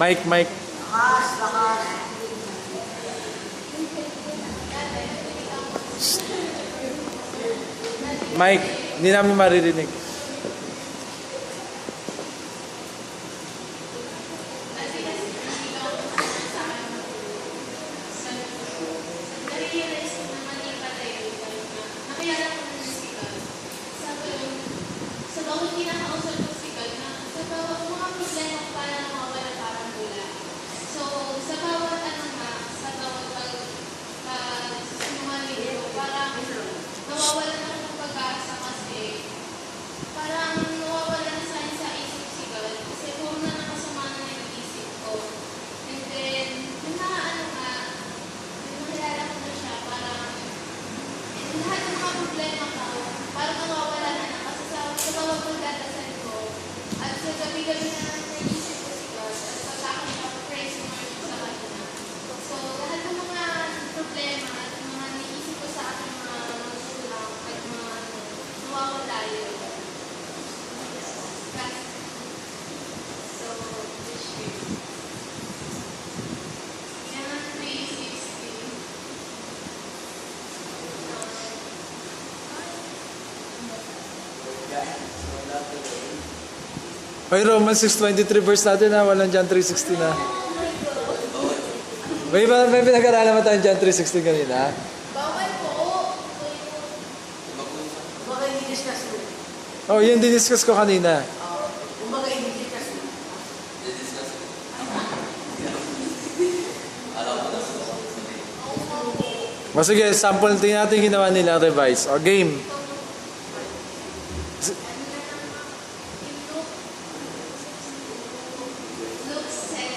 Mike, Mike. Lakas, lakas. Mike, hindi namin maririnig. May Romans 6:23 verse natin na walang John 3:16 na. May pinag-aralan mo tayong John 3:16 kanina? Bawal po. Kumbaga hindi discuss mo. Oh, yun din-discuss ko kanina. Kumbaga hindi discuss mo. O sige, sample tingnan natin ginawa nila revise. O game. Luke 7.